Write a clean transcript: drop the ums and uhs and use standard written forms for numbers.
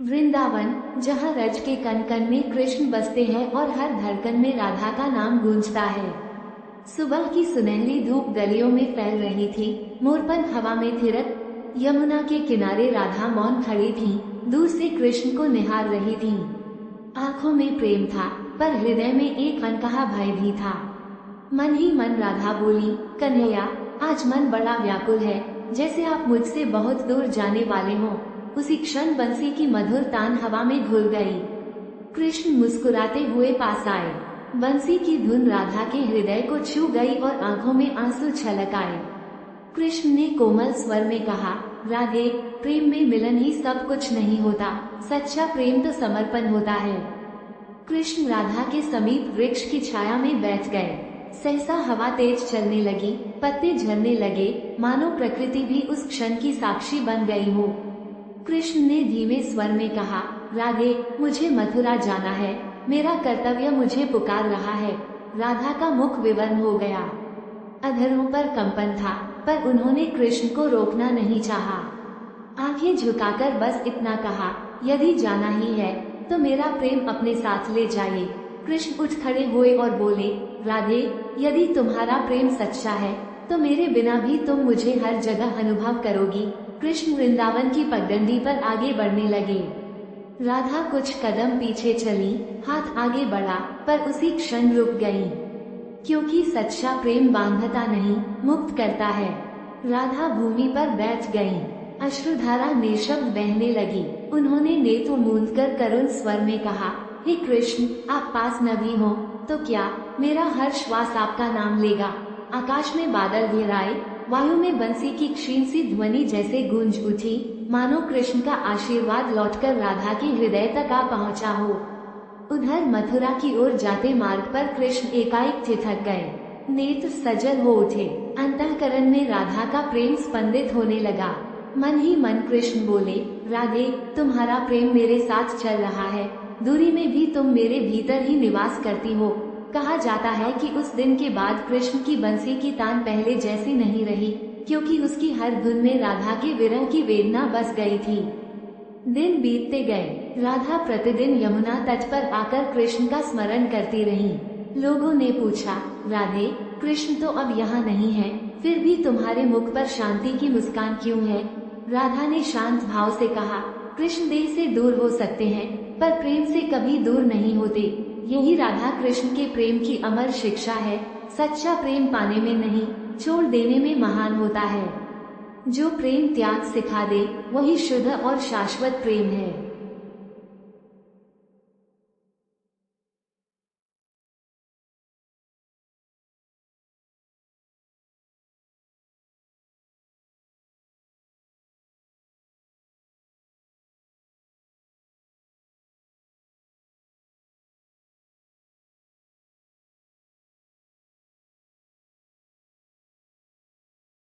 वृंदावन, जहाँ रज के कण कण में कृष्ण बसते हैं और हर धड़कन में राधा का नाम गूंजता है। सुबह की सुनहरी धूप गलियों में फैल रही थी, मोरपंख हवा में थिरक, यमुना के किनारे राधा मौन खड़ी थी, दूर से कृष्ण को निहार रही थी। आंखों में प्रेम था, पर हृदय में एक अनकहा भय भी था। मन ही मन राधा बोली, कन्हैया, आज मन बड़ा व्याकुल है, जैसे आप मुझसे बहुत दूर जाने वाले हो। उसी क्षण बंसी की मधुर तान हवा में घुल गई। कृष्ण मुस्कुराते हुए पास आए। बंसी की धुन राधा के हृदय को छू गई और आंखों में आंसू छलक आए। कृष्ण ने कोमल स्वर में कहा, राधे, प्रेम में मिलन ही सब कुछ नहीं होता, सच्चा प्रेम तो समर्पण होता है। कृष्ण राधा के समीप वृक्ष की छाया में बैठ गए। सहसा हवा तेज चलने लगी, पत्ते झरने लगे, मानो प्रकृति भी उस क्षण की साक्षी बन गई हो। कृष्ण ने धीमे स्वर में कहा, राधे, मुझे मथुरा जाना है, मेरा कर्तव्य मुझे पुकार रहा है। राधा का मुख विवर्ण हो गया, अधरों पर कंपन था, पर उन्होंने कृष्ण को रोकना नहीं चाहा। आंखें झुकाकर बस इतना कहा, यदि जाना ही है तो मेरा प्रेम अपने साथ ले जाइए। कृष्ण उठ खड़े हुए और बोले, राधे, यदि तुम्हारा प्रेम सच्चा है तो मेरे बिना भी तुम मुझे हर जगह अनुभव करोगी। कृष्ण वृंदावन की पगडंडी पर आगे बढ़ने लगे। राधा कुछ कदम पीछे चली, हाथ आगे बढ़ा, पर उसी क्षण रुक गई, क्योंकि सच्चा प्रेम बांधता नहीं, मुक्त करता है। राधा भूमि पर बैठ गईं। अश्रुधारा निशब्द बहने लगी। उन्होंने नेत्र मूंदकर करुण स्वर में कहा, हे कृष्ण, आप पास न भी हो तो क्या, मेरा हर श्वास आपका नाम लेगा। आकाश में बादल घेराए, वायु में बंसी की क्षीण सी ध्वनि जैसे गूंज उठी, मानो कृष्ण का आशीर्वाद लौटकर राधा के हृदय तक आ पहुंचा हो। उधर मथुरा की ओर जाते मार्ग पर कृष्ण एकाएक ठिठक गए, नेत्र सजल हो उठे। अंतःकरण में राधा का प्रेम स्पंदित होने लगा। मन ही मन कृष्ण बोले, राधे, तुम्हारा प्रेम मेरे साथ चल रहा है, दूरी में भी तुम मेरे भीतर ही निवास करती हो। कहा जाता है कि उस दिन के बाद कृष्ण की बंसी की तान पहले जैसी नहीं रही, क्योंकि उसकी हर धुन में राधा के विरह की वेदना बस गई थी। दिन बीतते गए। राधा प्रतिदिन यमुना तट पर आकर कृष्ण का स्मरण करती रही। लोगों ने पूछा, राधे, कृष्ण तो अब यहाँ नहीं है, फिर भी तुम्हारे मुख पर शांति की मुस्कान क्यों है। राधा ने शांत भाव से कहा, कृष्ण देह से दूर हो सकते हैं, पर प्रेम से कभी दूर नहीं होते। यही राधा कृष्ण के प्रेम की अमर शिक्षा है। सच्चा प्रेम पाने में नहीं, छोड़ देने में महान होता है। जो प्रेम त्याग सिखा दे, वही शुद्ध और शाश्वत प्रेम है।